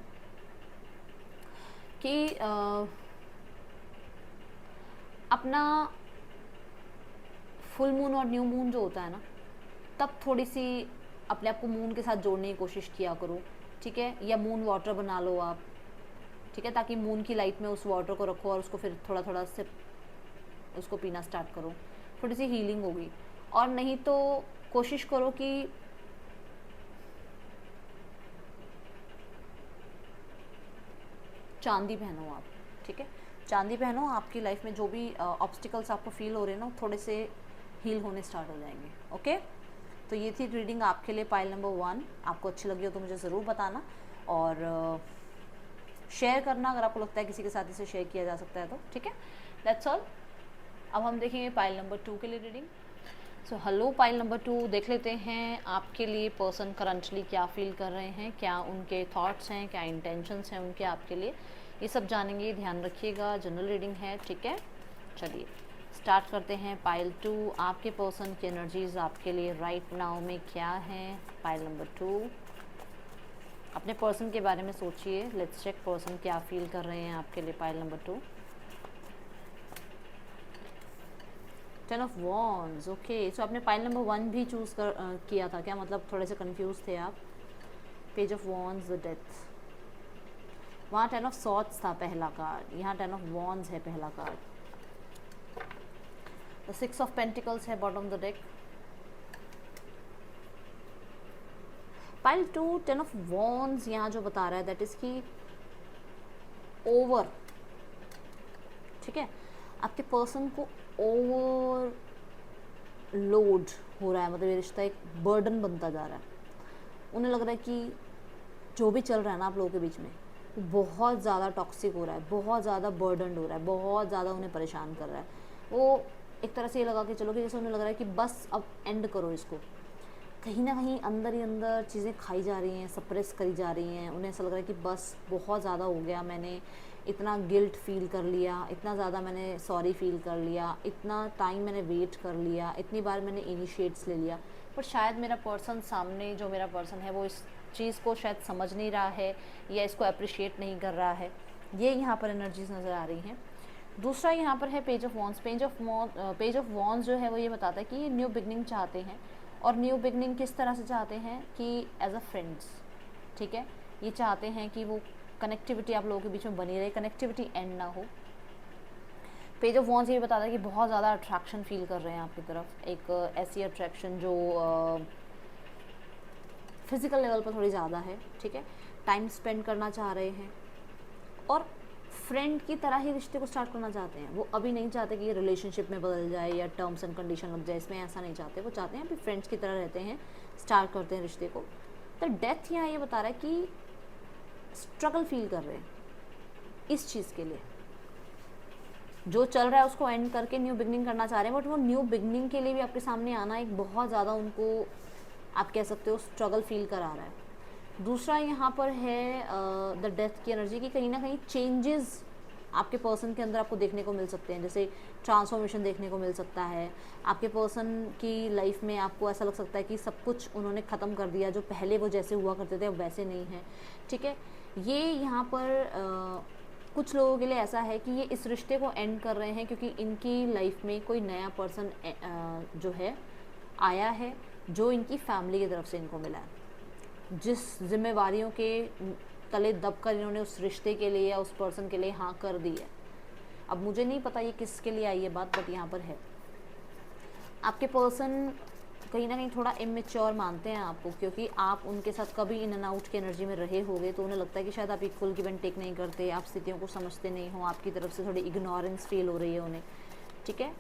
कि अपना फुल मून और न्यू मून जो होता है ना, तब थोड़ी सी अपने आप को मून के साथ जोड़ने की कोशिश किया करो, ठीक है। या मून वाटर बना लो आप, ठीक है, ताकि मून की लाइट में उस वाटर को रखो और उसको फिर थोड़ा थोड़ा से उसको पीना स्टार्ट करो, थोड़ी सी हीलिंग होगी। और नहीं तो कोशिश करो कि चांदी पहनो आप, ठीक है, चांदी पहनो। आपकी लाइफ में जो भी ऑब्स्टिकल्स आपको फील हो रहे हैं ना, थोड़े से हील होने स्टार्ट हो जाएंगे। ओके, तो ये थी रीडिंग आपके लिए पाइल नंबर 1। आपको अच्छी लगी हो तो मुझे ज़रूर बताना और शेयर करना अगर आपको लगता है किसी के साथ इसे शेयर किया जा सकता है तो, ठीक है। That's all. अब हम देखेंगे पाइल नंबर 2 के लिए reading. So hello pile number 2, देख लेते हैं आपके लिए पर्सन करंटली क्या फील कर रहे हैं, क्या उनके थॉट्स हैं, क्या इंटेंशंस हैं उनके आपके लिए, ये सब जानेंगे। ध्यान रखिएगा, जनरल रीडिंग है, ठीक है। चलिए स्टार्ट करते हैं। पाइल 2, आपके पर्सन की एनर्जीज आपके लिए राइट नाउ में क्या हैं। पाइल नंबर 2, अपने पर्सन के बारे में सोचिए। लेट्स चेक पर्सन क्या फील कर रहे हैं आपके लिए। Pile number 2, 10 of wands. Okay, so आपने पाइल नंबर 1 भी चूज़ किया था क्या, मतलब थोड़े से कंफ्यूज थे आप। Page of wands, the death, वहाँ 10 ऑफ सॉर्ड्स था पहला कार्ड, यहाँ 10 ऑफ वॉन्ड्स है पहला कार्ड। द 6 ऑफ पेंटिकल्स है bottom the deck. Pile 2, 10 of wands यहाँ जो बता रहा है दैट इज की ओवर, ठीक है, आपके पर्सन को ओवर लोड हो रहा है, मतलब ये रिश्ता एक बर्डन बनता जा रहा है। उन्हें लग रहा है कि जो भी चल रहा है ना आप लोगों के बीच में, वो बहुत ज़्यादा टॉक्सिक हो रहा है, बहुत ज़्यादा बर्डन हो रहा है, बहुत ज़्यादा उन्हें परेशान कर रहा है। वो एक तरह से ये लगा के चलो कि जैसे उन्हें लग रहा है कि बस अब एंड करो इसको। कहीं ना कहीं अंदर ही अंदर चीज़ें खाई जा रही हैं, सप्रेस करी जा रही हैं। उन्हें ऐसा लग रहा है कि बस बहुत ज़्यादा हो गया, मैंने इतना गिल्ट फील कर लिया, इतना ज़्यादा मैंने सॉरी फील कर लिया, इतना टाइम मैंने वेट कर लिया, इतनी बार मैंने इनिशिएट्स ले लिया, पर शायद मेरा पर्सन सामने जो मेरा पर्सन है वो इस चीज़ को शायद समझ नहीं रहा है या इसको अप्रिशिएट नहीं कर रहा है। ये यहाँ पर एनर्जीज नज़र आ रही हैं। दूसरा यहाँ पर है page of wands. Page of wands जो है वो ये बताता है कि ये न्यू बिगनिंग चाहते हैं, और न्यू बिगनिंग किस तरह से चाहते हैं कि एज अ फ्रेंड्स, ठीक है। ये चाहते हैं कि वो कनेक्टिविटी आप लोगों के बीच में बनी रहे, कनेक्टिविटी एंड ना हो। पेज ऑफ वॉन्ड्स ये बताता है कि बहुत ज़्यादा अट्रैक्शन फील कर रहे हैं आपकी तरफ, एक ऐसी अट्रैक्शन जो फिज़िकल लेवल पर थोड़ी ज़्यादा है, ठीक है। टाइम स्पेंड करना चाह रहे हैं और फ्रेंड की तरह ही रिश्ते को स्टार्ट करना चाहते हैं। वो अभी नहीं चाहते कि ये रिलेशनशिप में बदल जाए या टर्म्स एंड कंडीशन लग जाए, इसमें ऐसा नहीं चाहते। वो चाहते हैं अभी फ्रेंड्स की तरह रहते हैं, स्टार्ट करते हैं रिश्ते को। तो डेथ यहाँ ये बता रहा है कि स्ट्रगल फील कर रहे हैं इस चीज़ के लिए, जो चल रहा है उसको एंड करके न्यू बिगनिंग करना चाह रहे हैं। बट वो न्यू बिगनिंग के लिए भी आपके सामने आना एक बहुत ज़्यादा उनको, आप कह सकते हो, स्ट्रगल फील करा रहा है। दूसरा यहाँ पर है द डेथ की एनर्जी की, कहीं ना कहीं चेंजेस आपके पर्सन के अंदर आपको देखने को मिल सकते हैं, जैसे ट्रांसफॉर्मेशन देखने को मिल सकता है। आपके पर्सन की लाइफ में आपको ऐसा लग सकता है कि सब कुछ उन्होंने ख़त्म कर दिया, जो पहले वो जैसे हुआ करते थे अब वैसे नहीं है, ठीक है। ये यहाँ पर कुछ लोगों के लिए ऐसा है कि ये इस रिश्ते को एंड कर रहे हैं क्योंकि इनकी लाइफ में कोई नया पर्सन जो है आया है, जो इनकी फैमिली की तरफ से इनको मिला है। जिस जिम्मेवारियों के तले दब कर इन्होंने उस रिश्ते के लिए या उस पर्सन के लिए हाँ कर दी है। अब मुझे नहीं पता ये किसके लिए आई है बात, बट यहाँ पर है। आपके पर्सन कहीं ना कहीं थोड़ा इमेच्योर मानते हैं आपको, क्योंकि आप उनके साथ कभी इन एंड आउट की एनर्जी में रहे होगे, तो उन्हें लगता है कि शायद आप इक्वल गिव एंड टेक नहीं करते, आप स्थितियों को समझते नहीं हो, आपकी तरफ से थोड़ी इग्नोरेंस फील हो रही है उन्हें, ठीक है।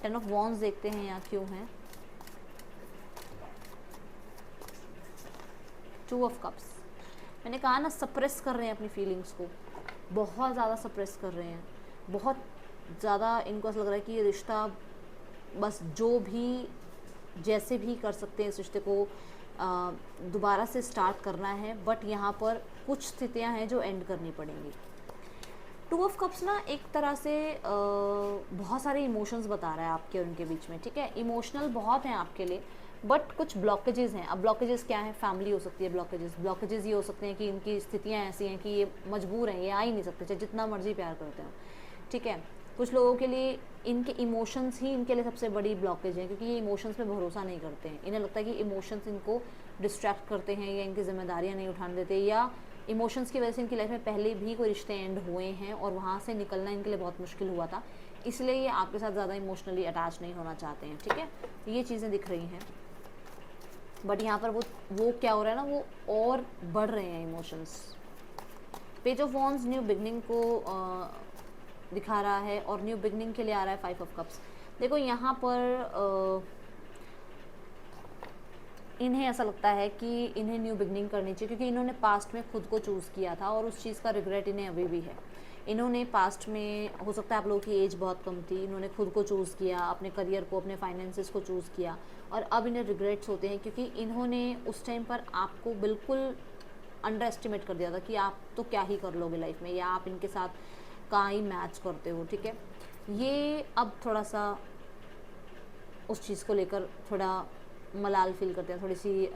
10 ऑफ वॉन्ड्स देखते हैं यहाँ क्यों है। 2 ऑफ कप्स, मैंने कहा ना सप्रेस कर रहे हैं अपनी फीलिंग्स को, बहुत ज़्यादा सप्रेस कर रहे हैं, बहुत ज़्यादा इनको ऐसा लग रहा है कि ये रिश्ता बस जो भी जैसे भी कर सकते हैं इस रिश्ते को दोबारा से स्टार्ट करना है, बट यहाँ पर कुछ स्थितियाँ हैं जो एंड करनी पड़ेंगी। 2 ऑफ कप्स ना एक तरह से बहुत सारे इमोशंस बता रहा है आपके और उनके बीच में, ठीक है। इमोशनल बहुत हैं आपके लिए, बट कुछ ब्लॉकेजेस हैं। अब ब्लॉकेजेस क्या हैं? फैमिली हो सकती है ब्लॉकेजेस ये हो सकते हैं कि इनकी स्थितियाँ ऐसी हैं कि ये मजबूर हैं, ये आ ही नहीं सकते चाहे जितना मर्जी प्यार करते हो, ठीक है। कुछ लोगों के लिए इनके इमोशंस ही इनके लिए सबसे बड़ी ब्लॉकेज है, क्योंकि ये इमोशंस पे भरोसा नहीं करते हैं। इन्हें लगता है कि इमोशंस इनको डिस्ट्रैक्ट करते हैं या इनकी जिम्मेदारियां नहीं उठाने देते, या इमोशंस की वजह से इनकी लाइफ में पहले भी कोई रिश्ते एंड हुए हैं और वहाँ से निकलना इनके लिए बहुत मुश्किल हुआ था, इसलिए ये आपके साथ ज़्यादा इमोशनली अटैच नहीं होना चाहते हैं, ठीक है। ये चीज़ें दिख रही हैं, बट यहाँ पर वो क्या हो रहा है ना, वो और बढ़ रहे हैं emotions. Page of wands new beginning को दिखा रहा है और न्यू बिगनिंग के लिए आ रहा है 5 ऑफ कप्स। देखो यहाँ पर इन्हें ऐसा लगता है कि इन्हें न्यू बिगनिंग करनी चाहिए, क्योंकि इन्होंने पास्ट में खुद को चूज़ किया था और उस चीज़ का रिग्रेट इन्हें अभी भी है। इन्होंने पास्ट में, हो सकता है आप लोगों की एज बहुत कम थी, इन्होंने खुद को चूज़ किया, अपने करियर को, अपने फाइनेंसेस को चूज़ किया, और अब इन्हें रिग्रेट्स होते हैं क्योंकि इन्होंने उस टाइम पर आपको बिल्कुल अंडर एस्टिमेट कर दिया था कि आप तो क्या ही कर लोगे लाइफ में, या आप इनके साथ कहाँ ही मैच करते हो, ठीक है। ये अब थोड़ा सा उस चीज़ को लेकर थोड़ा मलाल फील करते हैं, थोड़ी सी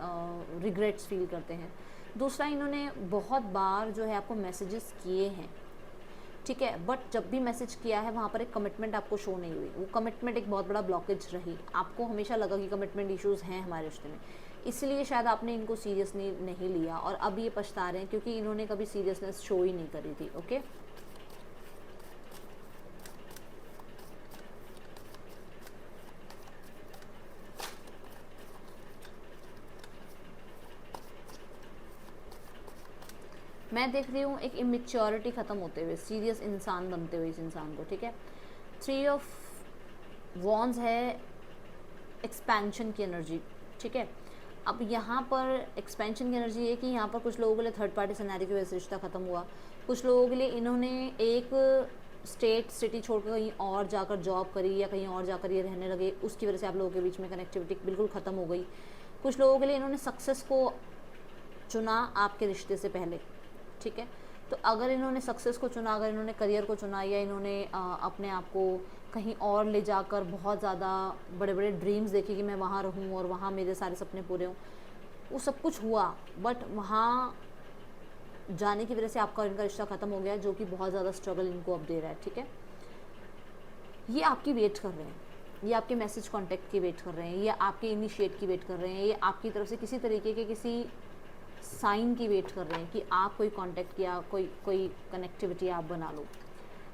रिग्रेट्स फील करते हैं। दूसरा, इन्होंने बहुत बार जो है आपको मैसेजेस किए हैं, ठीक है, बट जब भी मैसेज किया है वहाँ पर एक कमिटमेंट आपको शो नहीं हुई। वो कमिटमेंट एक बहुत बड़ा ब्लॉकेज रही, आपको हमेशा लगा कि कमिटमेंट इश्यूज़ हैं हमारे रिश्ते में, इसलिए शायद आपने इनको सीरियसली नहीं लिया और अब ये पछता रहे हैं क्योंकि इन्होंने कभी सीरियसनेस शो ही नहीं करी थी, ओके। मैं देख रही हूँ एक इमेच्योरिटी ख़त्म होते हुए, सीरियस इंसान बनते हुए इस इंसान को, ठीक है। 3 ऑफ वॉन्ड्स है एक्सपेंशन की एनर्जी, ठीक है। अब यहाँ पर एक्सपेंशन की एनर्जी है कि यहाँ पर कुछ लोगों के लिए थर्ड पार्टी सिनेरियो की वजह से रिश्ता ख़त्म हुआ, कुछ लोगों के लिए इन्होंने एक स्टेट सिटी छोड़कर कहीं और जाकर जॉब करी या कहीं और जाकर ये रहने लगे, उसकी वजह से आप लोगों के बीच में कनेक्टिविटी बिल्कुल ख़त्म हो गई। कुछ लोगों के लिए इन्होंने सक्सेस को चुना आपके रिश्ते से पहले, ठीक है। तो अगर इन्होंने सक्सेस को चुना, अगर इन्होंने करियर को चुना, या इन्होंने अपने आप को कहीं और ले जाकर बहुत ज़्यादा बड़े बड़े ड्रीम्स देखे कि मैं वहाँ रहूँ और वहाँ मेरे सारे सपने पूरे हों, वो सब कुछ हुआ, बट वहाँ जाने की वजह से आपका और इनका रिश्ता ख़त्म हो गया, जो कि बहुत ज़्यादा स्ट्रगल इनको अब दे रहा है, ठीक है। ये आपकी वेट कर रहे हैं, ये आपके मैसेज कॉन्टेक्ट की वेट कर रहे हैं, ये आपके इनिशिएट की वेट कर रहे हैं, ये आपकी तरफ से किसी तरीके के किसी साइन की वेट कर रहे हैं कि आप कोई कांटेक्ट या कोई कनेक्टिविटी आप बना लो।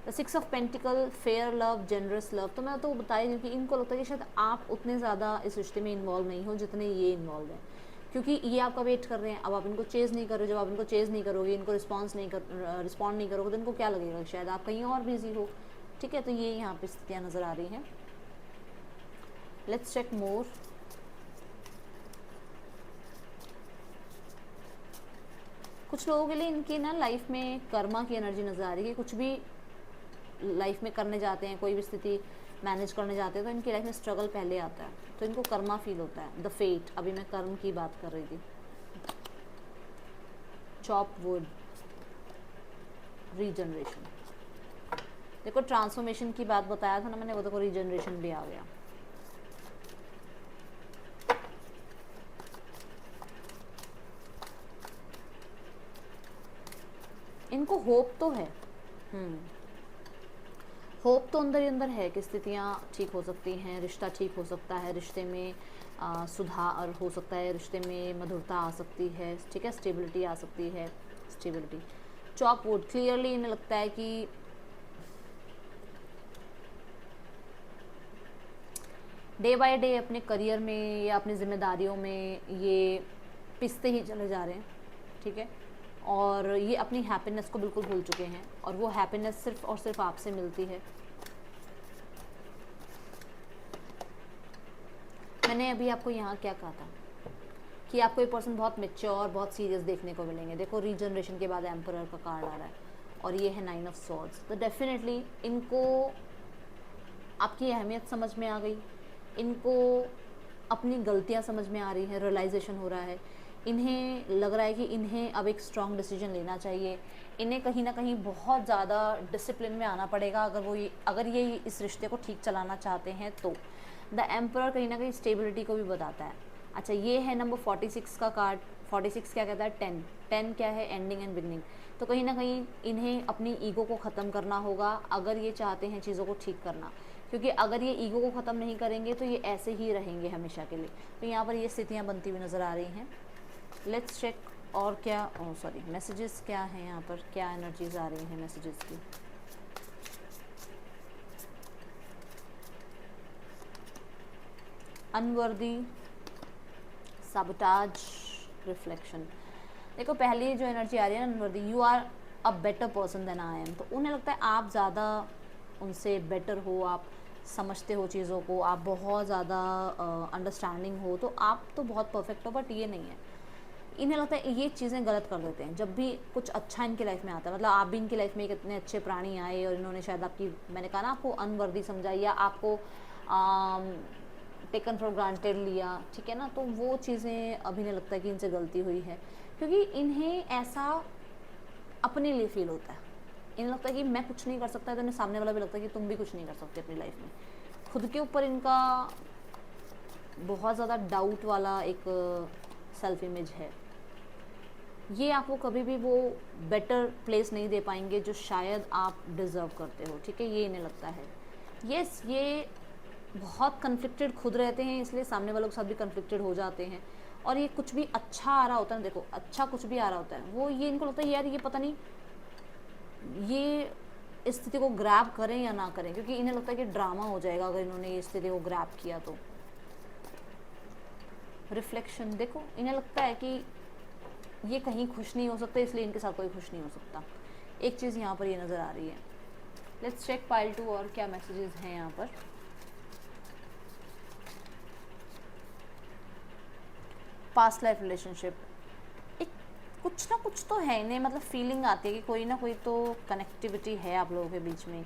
The 6 of pentacle, fair love, generous love, तो मैं तो बताया क्योंकि इनको लगता है कि शायद आप उतने ज़्यादा इस रिश्ते में इन्वॉल्व नहीं हो जितने ये इन्वॉल्व हैं, क्योंकि ये आपका वेट कर रहे हैं। अब आप इनको चेज़ नहीं कर रहे, जब आप इनको चेज़ नहीं करोगे, इनको रिस्पॉन्ड नहीं करोगे, तो इनको क्या लगेगा शायद आप कहीं और बिजी हो, ठीक है। तो ये यहाँ पे स्थितियाँ नज़र आ रही हैं। लेट्स चेक मोर। कुछ लोगों के लिए इनकी ना लाइफ में कर्मा की एनर्जी नज़र आ रही है। कुछ भी लाइफ में करने जाते हैं, कोई भी स्थिति मैनेज करने जाते हैं, तो इनकी लाइफ में स्ट्रगल पहले आता है, तो इनको कर्मा फील होता है। द फेट, अभी मैं कर्म की बात कर रही थी। Chop wood, regeneration. देखो ट्रांसफॉर्मेशन की बात बताया था ना मैंने, वो देखो रीजनरेशन भी आ गया। इनको होप तो है, होप तो अंदर ही अंदर है कि स्थितियाँ ठीक हो सकती हैं, रिश्ता ठीक हो सकता है, रिश्ते में सुधार हो सकता है, रिश्ते में मधुरता आ सकती है, ठीक है, स्टेबिलिटी आ सकती है, स्टेबिलिटी। चॉप वुड, क्लियरली इन्हें लगता है कि डे बाय डे अपने करियर में या अपनी जिम्मेदारियों में ये पिसते ही चले जा रहे हैं, ठीक है, और ये अपनी हैप्पीनेस को बिल्कुल भूल चुके हैं, और वो हैप्पीनेस सिर्फ और सिर्फ आपसे मिलती है। मैंने अभी आपको यहाँ क्या कहा था कि आपको एक पर्सन बहुत मैच्योर, बहुत सीरियस देखने को मिलेंगे। देखो रीजनरेशन के बाद एम्परर का कार्ड आ रहा है और ये है 9 ऑफ स्वॉर्ड्स। तो डेफिनेटली इनको आपकी अहमियत समझ में आ गई, इनको अपनी गलतियाँ समझ में आ रही हैं, रियलाइजेशन हो रहा है, इन्हें लग रहा है कि इन्हें अब एक स्ट्रॉन्ग डिसीजन लेना चाहिए, इन्हें कहीं ना कहीं बहुत ज़्यादा डिसिप्लिन में आना पड़ेगा अगर ये इस रिश्ते को ठीक चलाना चाहते हैं तो। द एम्परर कहीं ना कहीं स्टेबिलिटी को भी बताता है। अच्छा, ये है नंबर 46 का कार्ड। 46 क्या कहता है? 10 क्या है? Ending and beginning. तो कहीं ना कहीं इन्हें अपनी ईगो को ख़त्म करना होगा अगर ये चाहते हैं चीज़ों को ठीक करना, क्योंकि अगर ये ईगो को ख़त्म नहीं करेंगे तो ये ऐसे ही रहेंगे हमेशा के लिए। तो यहाँ पर ये स्थितियाँ बनती हुई नज़र आ रही हैं। लेट्स चेक और क्या, सॉरी, मैसेजेस क्या हैं यहाँ पर, क्या एनर्जीज आ रही हैं मैसेजेस की। Unworthy, sabotage, reflection. देखो पहली जो एनर्जी आ रही है ना unworthy, you are a better person than I am. तो उन्हें लगता है आप ज़्यादा उनसे बेटर हो, आप समझते हो चीज़ों को, आप बहुत ज़्यादा अंडरस्टैंडिंग हो, तो आप तो बहुत परफेक्ट हो, बट ये नहीं है। इन्हें लगता है ये चीज़ें गलत कर देते हैं जब भी कुछ अच्छा इनकी लाइफ में आता है। मतलब आप भी इनकी लाइफ में एक इतने अच्छे प्राणी आए और इन्होंने शायद आपकी, मैंने कहा ना, आपको अनवर्दी समझा या आपको टेकन फॉर ग्रांटेड लिया, ठीक है ना, तो वो चीज़ें अभी नहीं लगता है कि इनसे गलती हुई है, क्योंकि इन्हें ऐसा अपने लिए फील होता है। इन्हें लगता है कि मैं कुछ नहीं कर सकता है, तो इन्हें सामने वाला भी लगता है कि तुम भी कुछ नहीं कर सकते अपनी लाइफ में। खुद के ऊपर इनका बहुत ज़्यादा डाउट वाला एक सेल्फ इमेज है। ये आपको कभी भी वो बेटर प्लेस नहीं दे पाएंगे जो शायद आप डिज़र्व करते हो, ठीक है, ये इन्हें लगता है। यस, ये बहुत कन्फ्लिक्टेड खुद रहते हैं, इसलिए सामने वालों के साथ भी कन्फ्लिक्टेड हो जाते हैं। और ये कुछ भी अच्छा आ रहा होता है, देखो अच्छा कुछ भी आ रहा होता है, वो ये इनको लगता है यार ये पता नहीं ये इस स्थिति को ग्रैब करें या ना करें, क्योंकि इन्हें लगता है कि ड्रामा हो जाएगा अगर इन्होंने ये स्थिति को ग्रैब किया तो। रिफ्लेक्शन, देखो इन्हें लगता है कि ये कहीं खुश नहीं हो सकता, इसलिए इनके साथ कोई खुश नहीं हो सकता। एक चीज़ यहाँ पर ये नज़र आ रही है। लेट्स चेक पाइल 2 और क्या मैसेजेस हैं यहाँ पर। पास्ट लाइफ रिलेशनशिप, एक कुछ ना कुछ तो है इन्हें, मतलब फीलिंग आती है कि कोई ना कोई तो कनेक्टिविटी है आप लोगों के बीच में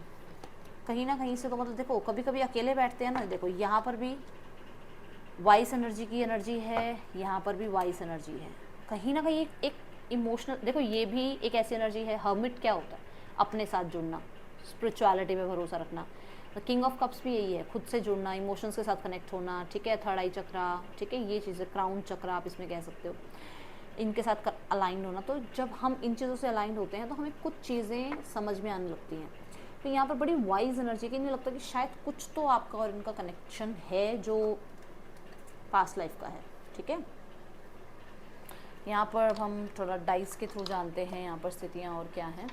कहीं ना कहीं से। तो मतलब देखो कभी कभी अकेले बैठते हैं ना, देखो यहाँ पर भी वाइस एनर्जी की एनर्जी है, यहाँ पर भी वाइस एनर्जी है, कहीं ना कहीं एक इमोशनल, देखो ये भी एक ऐसी एनर्जी है। हर्मिट क्या होता है? अपने साथ जुड़ना, स्पिरिचुअलिटी पे भरोसा रखना। तो किंग ऑफ कप्स भी यही है, खुद से जुड़ना, इमोशंस के साथ कनेक्ट होना, ठीक है, थर्ड आई चक्रा, ठीक है, ये चीज़ें, क्राउन चक्रा आप इसमें कह सकते हो, इनके साथ अलाइंड होना। तो जब हम इन चीज़ों से अलाइंड होते हैं तो हमें कुछ चीज़ें समझ में आने लगती हैं। तो यहाँ पर बड़ी वाइज एनर्जी की, इन्हें लगता है कि शायद कुछ तो आपका और इनका कनेक्शन है जो पास्ट लाइफ का है, ठीक है। यहाँ पर अब हम थोड़ा डाइस के थ्रू जानते हैं यहाँ पर स्थितियाँ और क्या हैं।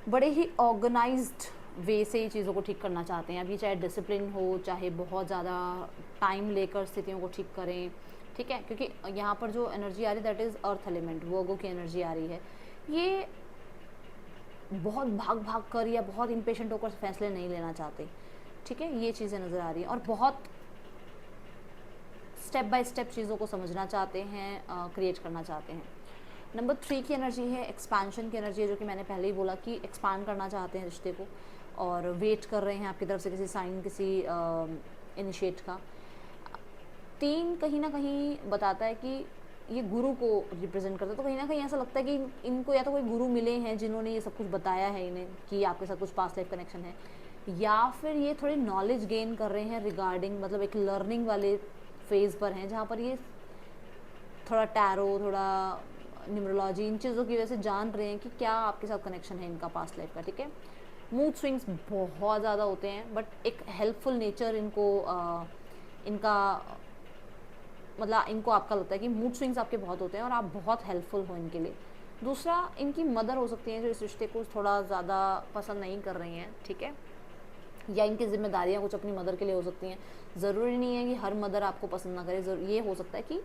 बड़े ही ऑर्गेनाइज्ड वे से ये चीज़ों को ठीक करना चाहते हैं अभी, चाहे डिसिप्लिन हो, चाहे बहुत ज़्यादा टाइम लेकर स्थितियों को ठीक करें, ठीक है, क्योंकि यहाँ पर जो एनर्जी आ रही है दैट इज़ अर्थ एलिमेंट, वर्गो की एनर्जी आ रही है। ये बहुत भाग भाग कर या बहुत इम्पेशेंट होकर फैसले नहीं लेना चाहते, ठीक है, ये चीज़ें नज़र आ रही हैं, और बहुत स्टेप बाय स्टेप चीज़ों को समझना चाहते हैं, क्रिएट करना चाहते हैं। नंबर 3 की एनर्जी है एक्सपांशन की एनर्जी है, जो कि मैंने पहले ही बोला कि एक्सपांड करना चाहते हैं रिश्ते को, और वेट कर रहे हैं आपकी तरफ से किसी साइन, किसी इनिशिएट का। 3 कहीं ना कहीं बताता है कि ये गुरु को रिप्रेजेंट करता है, तो कहीं ना कहीं ऐसा लगता है कि इनको या तो कोई गुरु मिले हैं जिन्होंने ये सब कुछ बताया है इन्हें कि आपके साथ कुछ पास्ट लाइफ कनेक्शन है, या फिर ये थोड़ी नॉलेज गेन कर रहे हैं रिगार्डिंग, मतलब एक लर्निंग वाले फेज़ पर हैं जहाँ पर ये थोड़ा टैरो, थोड़ा न्यूमरोलॉजी, इन चीज़ों की वजह से जान रहे हैं कि क्या आपके साथ कनेक्शन है इनका पास्ट लाइफ का। ठीक है, मूड स्विंग्स बहुत ज़्यादा होते हैं, बट एक हेल्पफुल नेचर इनको इनका मतलब इनको आपका लगता है कि मूड स्विंग्स आपके बहुत होते हैं और आप बहुत हेल्पफुल हो इनके लिए। दूसरा, इनकी मदर हो सकती है जो इस रिश्ते को थोड़ा ज़्यादा पसंद नहीं कर रही हैं। ठीक है, या इनकी जिम्मेदारियाँ कुछ अपनी मदर के लिए हो सकती हैं। ज़रूरी नहीं है कि हर मदर आपको पसंद ना करे, ये हो सकता है कि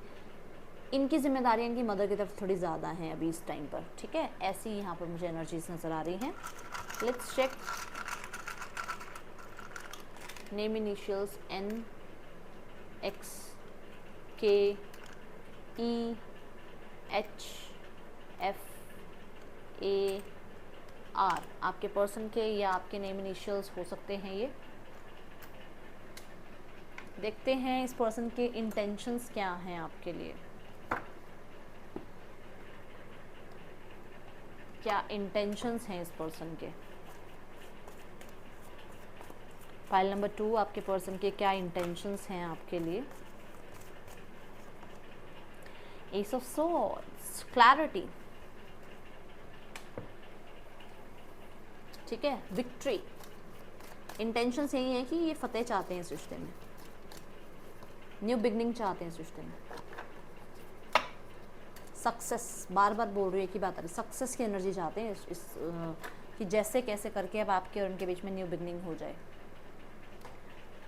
इनकी जिम्मेदारियाँ इनकी मदर की तरफ थोड़ी ज़्यादा हैं अभी इस टाइम पर। ठीक है, ऐसी यहाँ पर मुझे एनर्जीज नज़र आ रही हैं। Let's check name initials N, X, K, E, H, F, A, R। आपके पर्सन के या आपके नेम इनिशियल्स हो सकते हैं ये। देखते हैं इस पर्सन के इंटेंशंस क्या हैं आपके लिए, क्या इंटेंशंस हैं इस पर्सन के। फाइल नंबर 2, आपके पर्सन के क्या इंटेंशंस हैं आपके लिए। S of swords, clarity. ठीक है, विक्ट्री। इंटेंशंस यही है कि ये फतेह चाहते हैं इस रिश्ते में, न्यू बिगनिंग चाहते हैं इस रिश्ते में, सक्सेस, बार बार बोल रही है कि बात आ रही, सक्सेस की एनर्जी चाहते हैं इस कि जैसे कैसे करके अब आपके और उनके बीच में न्यू बिगनिंग हो जाए।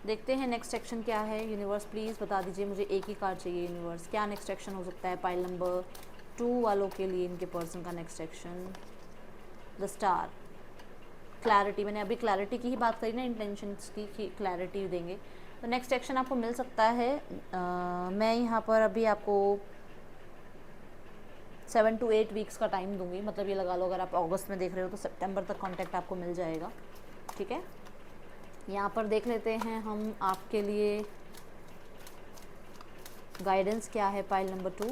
देखते हैं नेक्स्ट एक्शन क्या है। यूनिवर्स प्लीज़ बता दीजिए मुझे, एक ही कार्ड चाहिए यूनिवर्स। क्या नेक्स्ट एक्शन हो सकता है पाइल नंबर 2 वालों के लिए, इनके पर्सन का next action. The star, clarity. मैंने अभी क्लैरिटी की ही बात करी ना, इंटेंशंस की क्लैरिटी देंगे तो नेक्स्ट एक्शन आपको मिल सकता है। मैं यहाँ पर अभी आपको 7 to 8 वीक्स का टाइम दूंगी, मतलब ये लगा लो अगर आप अगस्त में देख रहे हो तो सितंबर तक कांटेक्ट आपको मिल जाएगा। ठीक है, यहाँ पर देख लेते हैं हम आपके लिए गाइडेंस क्या है पाइल नंबर 2।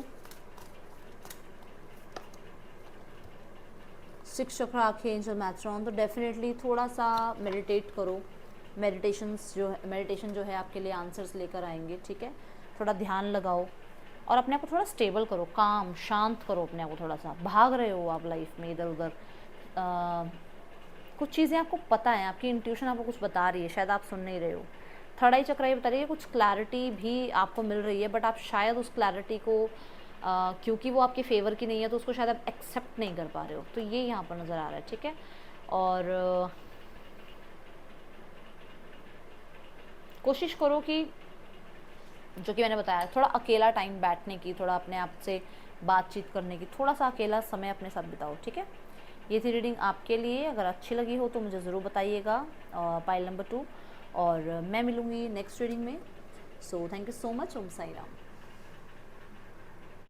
6 चक्र आर्कएंजल मैथ्रॉन, तो डेफिनेटली थोड़ा सा मेडिटेट करो। मेडिटेशन जो है आपके लिए आंसर्स लेकर आएंगे। ठीक है, थोड़ा ध्यान लगाओ और अपने आप को थोड़ा स्टेबल करो, काम शांत करो अपने आप को। थोड़ा सा भाग रहे हो आप लाइफ में इधर उधर, कुछ चीज़ें आपको पता है, आपकी इंट्यूशन आपको कुछ बता रही है, शायद आप सुन नहीं रहे हो। थर्ड आई चक्र ये बता रही है कुछ क्लैरिटी भी आपको मिल रही है, बट आप शायद उस क्लैरिटी को क्योंकि वो आपके फेवर की नहीं है तो उसको शायद आप एक्सेप्ट नहीं कर पा रहे हो, तो ये यहाँ पर नज़र आ रहा है। ठीक है, और कोशिश करो कि जो कि मैंने बताया, थोड़ा अकेला टाइम बैठने की, थोड़ा अपने आप से बातचीत करने की, थोड़ा सा अकेला समय अपने साथ बिताओ। ठीक है, ये थी रीडिंग आपके लिए। अगर अच्छी लगी हो तो मुझे ज़रूर बताइएगा पाइल नंबर 2, और मैं मिलूँगी नेक्स्ट रीडिंग में। So thank you so much. Om Sai Ram.